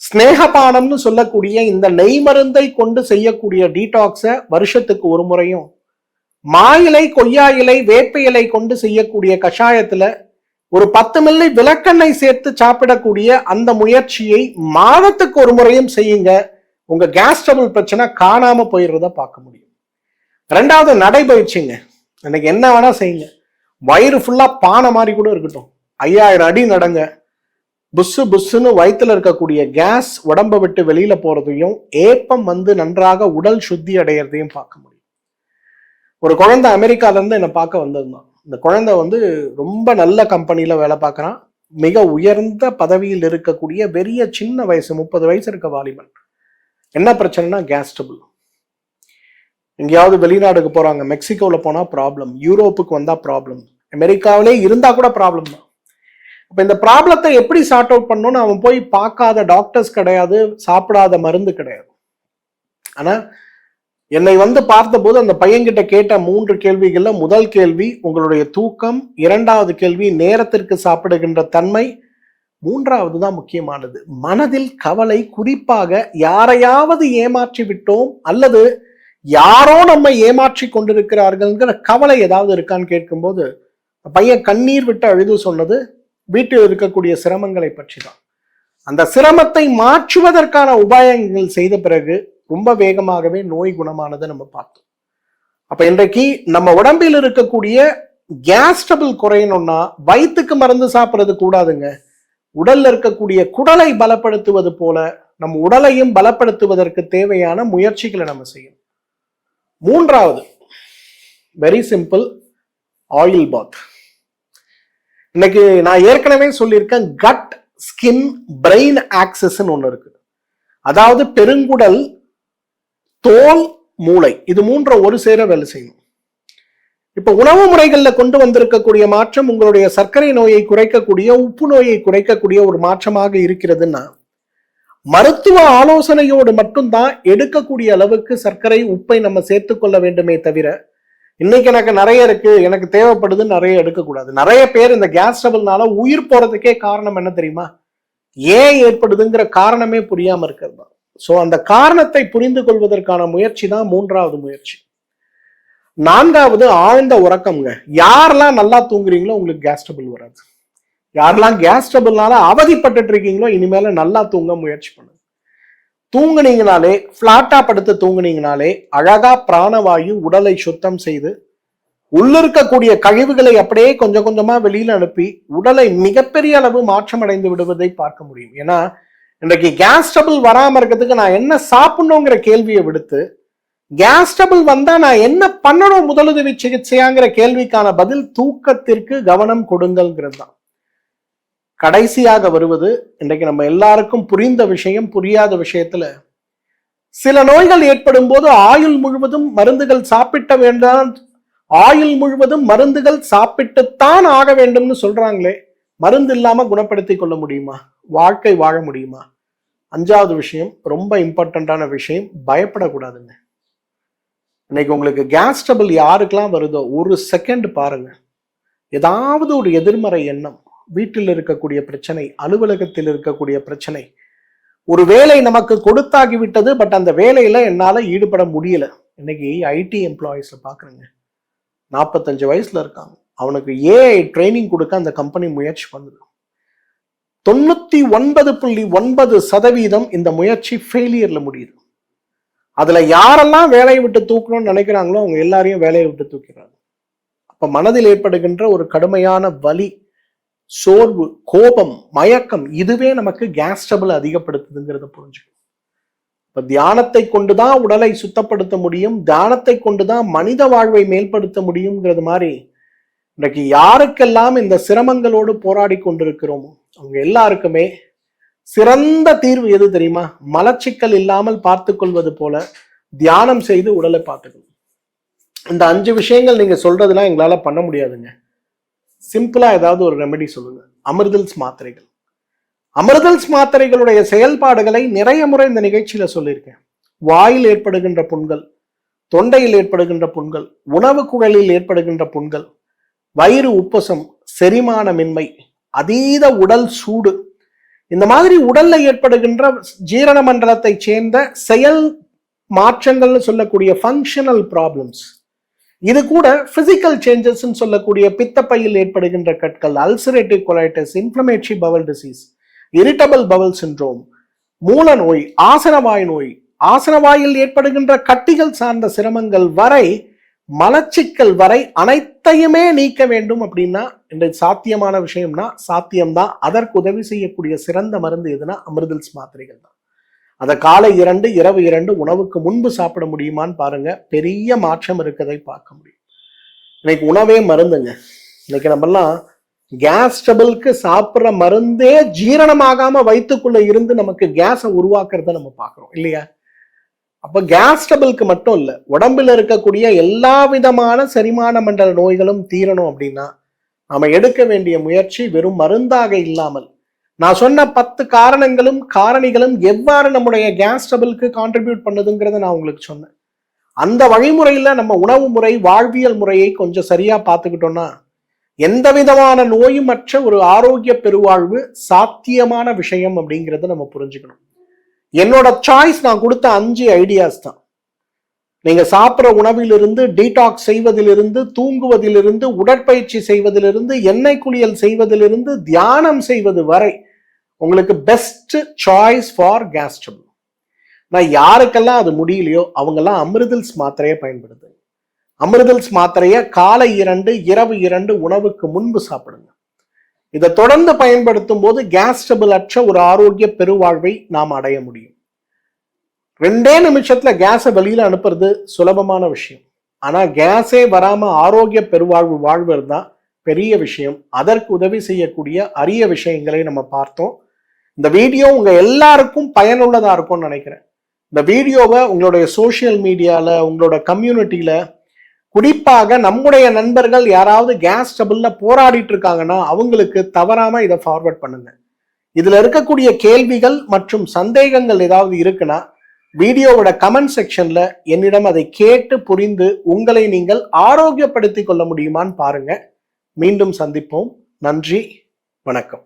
ஸ்நேகபானம்னு சொல்லக்கூடிய இந்த நெய் மருந்தை கொண்டு செய்யக்கூடிய டீடாக்ஸை வருஷத்துக்கு ஒரு முறையும், மா இலை, கொய்யா இலை, வேப்ப இலை கொண்டு செய்யக்கூடிய கஷாயத்துல ஒரு 10 மில்லி விளக்கெண்ணெய் சேர்த்து சாப்பிடக்கூடிய அந்த முயற்சியை மாதத்துக்கு ஒரு முறையும் செய்யுங்க. உங்க கேஸ் ட்ரபிள் பிரச்சனை காணாம போயிடுறத பார்க்க முடியும். 2வது நடைபயிற்சிங்க. எனக்கு என்ன வேணா செய்யுங்க, வயிறு ஃபுல்லா பானை மாதிரி கூட இருக்கட்டும், 5000 அடி நடங்க. புஸ்ஸு புஸ்ஸுன்னு வயிற்றுல இருக்கக்கூடிய கேஸ் உடம்பை விட்டு வெளியில போறதையும் ஏப்பம் வந்து நன்றாக உடல் சுத்தி அடையிறதையும் பார்க்க முடியும். ஒரு குழந்தை அமெரிக்கால இருந்து என்னை பார்க்க வந்திருந்தான். இந்த குழந்தை வந்து ரொம்ப நல்ல கம்பெனில வேலை பார்க்கறான், மிக உயர்ந்த பதவியில் இருக்கக்கூடிய பெரிய சின்ன வயசு 30 வயசு இருக்க வாலிபன். என்ன பிரச்சனைனா கேஸ் ட்ரபிள். எங்கேயாவது வெளிநாடுக்கு போறாங்க, மெக்சிகோவில் போனா ப்ராப்ளம், யூரோப்புக்கு வந்தா ப்ராப்ளம், அமெரிக்காவிலே இருந்தா கூட ப்ராப்ளம் தான். அப்ப இந்த ப்ராப்ளத்தை எப்படி சார்ட் அவுட் பண்ணணும்னு அவன் போய் பார்க்காத டாக்டர்ஸ் கிடையாது, சாப்பிடாத மருந்து கிடையாது. ஆனா என்னை வந்து பார்த்தபோது அந்த பையன்கிட்ட கேட்ட 3 கேள்விகள்ல முதல் கேள்வி உங்களுடைய தூக்கம், 2வது கேள்வி நேரத்திற்கு சாப்பிடுகின்ற தன்மை, 3வது தான் முக்கியமானது மனதில் கவலை. குறிப்பாக யாரையாவது ஏமாற்றி விட்டோம் அல்லது யாரோ நம்மை ஏமாற்றி கொண்டிருக்கிறார்கள்ங்கிற கவலை ஏதாவது இருக்கான்னு கேட்கும்போது பையன் கண்ணீர் விட்டு அழுது சொன்னது வீட்டில் இருக்கக்கூடிய சிரமங்களை பற்றி தான். அந்த சிரமத்தை மாற்றுவதற்கான உபாயங்கள் செய்த பிறகு ரொம்ப வேகமாகவே நோய் குணமானதை நம்ம பார்த்தோம். அப்ப இன்றைக்கு நம்ம உடம்பில் இருக்கக்கூடிய கேஸ் ட்ரபிள் குறையணும்னா வயிற்றுக்கு மருந்து சாப்பிட்றது கூடாதுங்க. உடல்ல இருக்கக்கூடிய குடலை பலப்படுத்துவது போல நம் உடலையும் பலப்படுத்துவதற்கு தேவையான முயற்சிகளை நம்ம செய்யணும். 3வது வெரி சிம்பிள், ஆயில் பாத். இன்னைக்கு நான் ஏற்கனவே சொல்லியிருக்கேன், கட், ஸ்கின், பிரெயின் ஆக்சஸ் ஒண்ணு இருக்கு. அதாவது பெருங்குடல், தோல், மூளை, இது 3 ஒரு சேர வேலை செய்யணும். இப்ப உணவு முறைகள்ல கொண்டு வந்திருக்கக்கூடிய மாற்றம் உங்களுடைய சர்க்கரை நோயை குறைக்கக்கூடிய, உப்பு நோயை குறைக்கக்கூடிய ஒரு மாற்றமாக இருக்கிறதுன்னா மருத்துவ ஆலோசனையோடு மட்டும்தான் எடுக்கக்கூடிய அளவுக்கு சர்க்கரை உப்பை நம்ம சேர்த்துக்கொள்ள வேண்டுமே தவிர, இன்னைக்கு எனக்கு நிறைய இருக்கு, எனக்கு தேவைப்படுதுன்னு நிறைய எடுக்கக்கூடாது. நிறைய பேர் இந்த கேஸ் ட்ரபிள்னால உயிர் போறதுக்கே காரணம் என்ன தெரியுமா? ஏன் ஏற்படுதுங்கிற காரணமே புரியாம இருக்கிறது தான். சோ அந்த காரணத்தை புரிந்து கொள்வதற்கான முயற்சி தான் 3வது முயற்சி. 4வது ஆழ்ந்த உறக்கம்ங்க. யாரெல்லாம் நல்லா தூங்குறீங்களோ உங்களுக்கு கேஸ் ட்ரபிள் வராது. யாரெல்லாம் கேஸ் ட்ரபிள்னால அவதிப்பட்டு இருக்கீங்களோ இனிமேல நல்லா தூங்க முயற்சி பண்ணுங்க. தூங்குனீங்கனாலே, பிளாட்டா படுத்து தூங்குனீங்கனாலே அழகா பிராணவாயு உடலை சுத்தம் செய்து உள்ள இருக்கக்கூடிய கழிவுகளை அப்படியே கொஞ்சம் கொஞ்சமா வெளியில அனுப்பி உடலை மிகப்பெரிய அளவு மாற்றம் அடைந்து விடுவதை பார்க்க முடியும். ஏன்னா இன்றைக்கு கேஸ் ட்ரபிள் வராம இருக்கிறதுக்கு நான் என்ன சாப்பிடணுங்கிற கேள்வியை விடுத்து, கேஸ் ட்ரபிள் வந்தா நான் என்ன பண்ணணும் முதலுதவி சிகிச்சையாங்கிற கேள்விக்கான பதில் தூக்கத்திற்கு கவனம் கொடுங்கள்ங்கிறது தான். கடைசியாக வருவது, இன்றைக்கு நம்ம எல்லாருக்கும் புரிந்த விஷயம், புரியாத விஷயத்துல சில நோய்கள் ஏற்படும் போது ஆயுள் முழுவதும் மருந்துகள் சாப்பிட்ட வேண்டாம், ஆயுள் முழுவதும் மருந்துகள் சாப்பிட்டுத்தான் ஆக வேண்டும்னு சொல்றாங்களே, மருந்து இல்லாம குணப்படுத்திக் கொள்ள முடியுமா? வாழ்க்கை வாழ முடியுமா? 5வது விஷயம், ரொம்ப இம்பார்ட்டன்டான விஷயம், பயப்படக்கூடாதுங்க. இன்னைக்கு உங்களுக்கு கேஸ் ட்ரபிள் யாருக்கெல்லாம் வருதோ ஒரு செகண்ட் பாருங்க. ஏதாவது ஒரு எதிர்மறை எண்ணம், வீட்டில் இருக்கக்கூடிய பிரச்சனை, அலுவலகத்தில் இருக்கக்கூடிய பிரச்சனை, ஒரு வேலை நமக்கு கொடுத்தாகிவிட்டது, பட் அந்த வேலையில என்னால ஈடுபட முடியல. இன்னைக்கு ஐடி எம்ப்ளாயிஸ்ல பாக்குறேங்க, 45 வயசுல இருக்காங்க, அவனுக்கு ஏஐ ட்ரைனிங் கொடுக்க அந்த கம்பெனி முயற்சி பண்ணுது. 99.9% இந்த முயற்சி ஃபெயிலியர்ல முடியுது. அதுல யாரெல்லாம் வேலையை விட்டு தூக்கணும்னு நினைக்கிறாங்களோ அவங்க எல்லாரையும் வேலையை விட்டு தூக்கிறாங்க. அப்ப மனதில் ஏற்படுகின்ற ஒரு கடுமையான வலி, சோர்வு, கோபம், மயக்கம், இதுவே நமக்கு கேஸ் ட்ரபிள் அதிகப்படுத்துதுங்கிறத புரிஞ்சுக்கணும். இப்ப தியானத்தை கொண்டுதான் உடலை சுத்தப்படுத்த முடியும், தியானத்தை கொண்டுதான் மனித வாழ்வை மேம்படுத்த முடியுங்கிறது மாதிரி இன்றைக்கு யாருக்கெல்லாம் இந்த சிரமங்களோடு போராடி கொண்டிருக்கிறோமோ அவங்க எல்லாருக்குமே சிறந்த தீர்வு எது தெரியுமா? மலச்சிக்கல் இல்லாமல் பார்த்து கொள்வது போல தியானம் செய்து உடலை பார்த்துக்கணும். இந்த 5 விஷயங்கள் நீங்க சொல்றதுலாம் எங்களால பண்ண முடியாதுங்க. சிம்பிளா ஏதாவது ஒரு ரெமெடி சொல்லுங்க. அமிர்தல்ஸ் மாத்திரைகள். அமிர்தல்ஸ் மாத்திரைகளுடைய செயல்பாடுகளை நிறைய முறை இந்த நிகழ்ச்சியில சொல்லியிருக்கேன். வாயில் ஏற்படுகின்ற புண்கள், தொண்டையில் ஏற்படுகின்ற புண்கள், உணவு குழலில் ஏற்படுகின்ற புண்கள், வயிறு உப்பசம், செரிமானமின்மை, அதீத உடல் சூடு, இந்த மாதிரி உடல்ல ஏற்படுகின்ற ஜீரண மண்டலத்தை சேர்ந்த செயல் மாற்றங்கள்னு சொல்லக்கூடிய ஃபங்க்ஷனல் ப்ராப்ளம்ஸ், இது கூட பிசிக்கல் சேஞ்சஸ் சொல்லக்கூடிய பித்தப்பையில் ஏற்படுகின்ற கற்கள், ulcerative colitis, inflammatory Powell disease, irritable Powell syndrome, மூல நோய், ஆசனவாய் நோய், ஆசனவாயில் ஏற்படுகின்ற கட்டிகள் சார்ந்த சிரமங்கள் வரை, மலச்சிக்கல் வரை அனைத்தையுமே நீக்க வேண்டும் அப்படின்னா இன்றைக்கு சாத்தியமான விஷயம்னா சாத்தியம்தான். அதற்கு உதவி செய்யக்கூடிய சிறந்த மருந்து எதுனா அமிர்தல்ஸ் மாத்திரைகள் தான். அதை காலை 2, இரவு 2 உணவுக்கு முன்பு சாப்பிட முடியுமான்னு பாருங்க, பெரிய மாற்றம் இருக்கதை பார்க்க முடியும். இன்னைக்கு உணவே மருந்துங்க. இன்னைக்கு நம்மெல்லாம் கேஸ் ட்ரபிளுக்கு சாப்பிட்ற மருந்தே ஜீரணமாகாம வயிற்றுக்குள்ள இருந்து நமக்கு கேஸை உருவாக்குறத நம்ம பார்க்கிறோம் இல்லையா? அப்ப கேஸ் ட்ரபிளுக்கு மட்டும் இல்ல, உடம்புல இருக்கக்கூடிய எல்லா விதமான செரிமான மண்டல நோய்களும் தீரணும் அப்படின்னா நாம எடுக்க வேண்டிய முயற்சி வெறும் மருந்தாக இல்லாமல், நான் சொன்ன 10 காரணங்களும் காரணிகளும் எவ்வாறு நம்முடைய கேஸ் ட்ரபிளுக்கு கான்ட்ரிபியூட் பண்ணுதுங்கிறத நான் உங்களுக்கு சொன்னேன். அந்த வழிமுறையில நம்ம உணவு முறை, வாழ்வியல் முறையை கொஞ்சம் சரியா பார்த்துக்கிட்டோம்னா எந்த விதமான நோயும் மற்ற ஒரு ஆரோக்கிய பெருவாழ்வு சாத்தியமான விஷயம் அப்படிங்கிறத நம்ம புரிஞ்சுக்கணும். என்னோட சாய்ஸ் நான் கொடுத்த 5 ஐடியாஸ் தான். நீங்க சாப்பிட்ற உணவிலிருந்து, டீடாக்ஸ் செய்வதிலிருந்து, தூங்குவதிலிருந்து, உடற்பயிற்சி செய்வதிலிருந்து, எண்ணெய் குளியல் செய்வதிலிருந்து, தியானம் செய்வது வரை உங்களுக்கு best choice for gas trouble. நான் யாருக்கெல்லாம் அது முடியலையோ அவங்கெல்லாம் அமிர்தல்ஸ் மாத்திரையை பயன்படுத்து. அமிர்தல்ஸ் மாத்திரையை காலை 2, இரவு 2 உணவுக்கு முன்பு சாப்பிடுங்க. இதை தொடர்ந்து பயன்படுத்தும் போது கேஸ் ட்ரபிள் அற்ற ஒரு ஆரோக்கிய பெருவாழ்வை நாம் அடைய முடியும். 2 நிமிஷத்துல கேஸை வெளியில அனுப்புறது சுலபமான விஷயம். ஆனா கேஸே வராம ஆரோக்கிய பெருவாழ்வு வாழ்வது தான் பெரிய விஷயம். அதற்கு உதவி செய்யக்கூடிய அரிய விஷயங்களை நம்ம பார்த்தோம். இந்த வீடியோ உங்க எல்லாருக்கும் பயனுள்ளதா இருக்கும்னு நினைக்கிறேன். இந்த வீடியோவை உங்களுடைய சோசியல் மீடியால, உங்களோட கம்யூனிட்டியில, குறிப்பாக நம்முடைய நண்பர்கள் யாராவது கேஸ் ட்ரபிள்ல போராடிட்டு இருக்காங்கன்னா அவங்களுக்கு தவறாம இதை ஃபார்வர்ட் பண்ணுங்க. இதுல இருக்கக்கூடிய கேள்விகள் மற்றும் சந்தேகங்கள் ஏதாவது இருக்குன்னா வீடியோவோட கமெண்ட் செக்ஷன்ல என்னிடம் அதை கேட்டு புரிந்து உங்களை நீங்கள் ஆரோக்கியப்படுத்திக் கொள்ள முடியுமான்னு பாருங்க. மீண்டும் சந்திப்போம். நன்றி, வணக்கம்.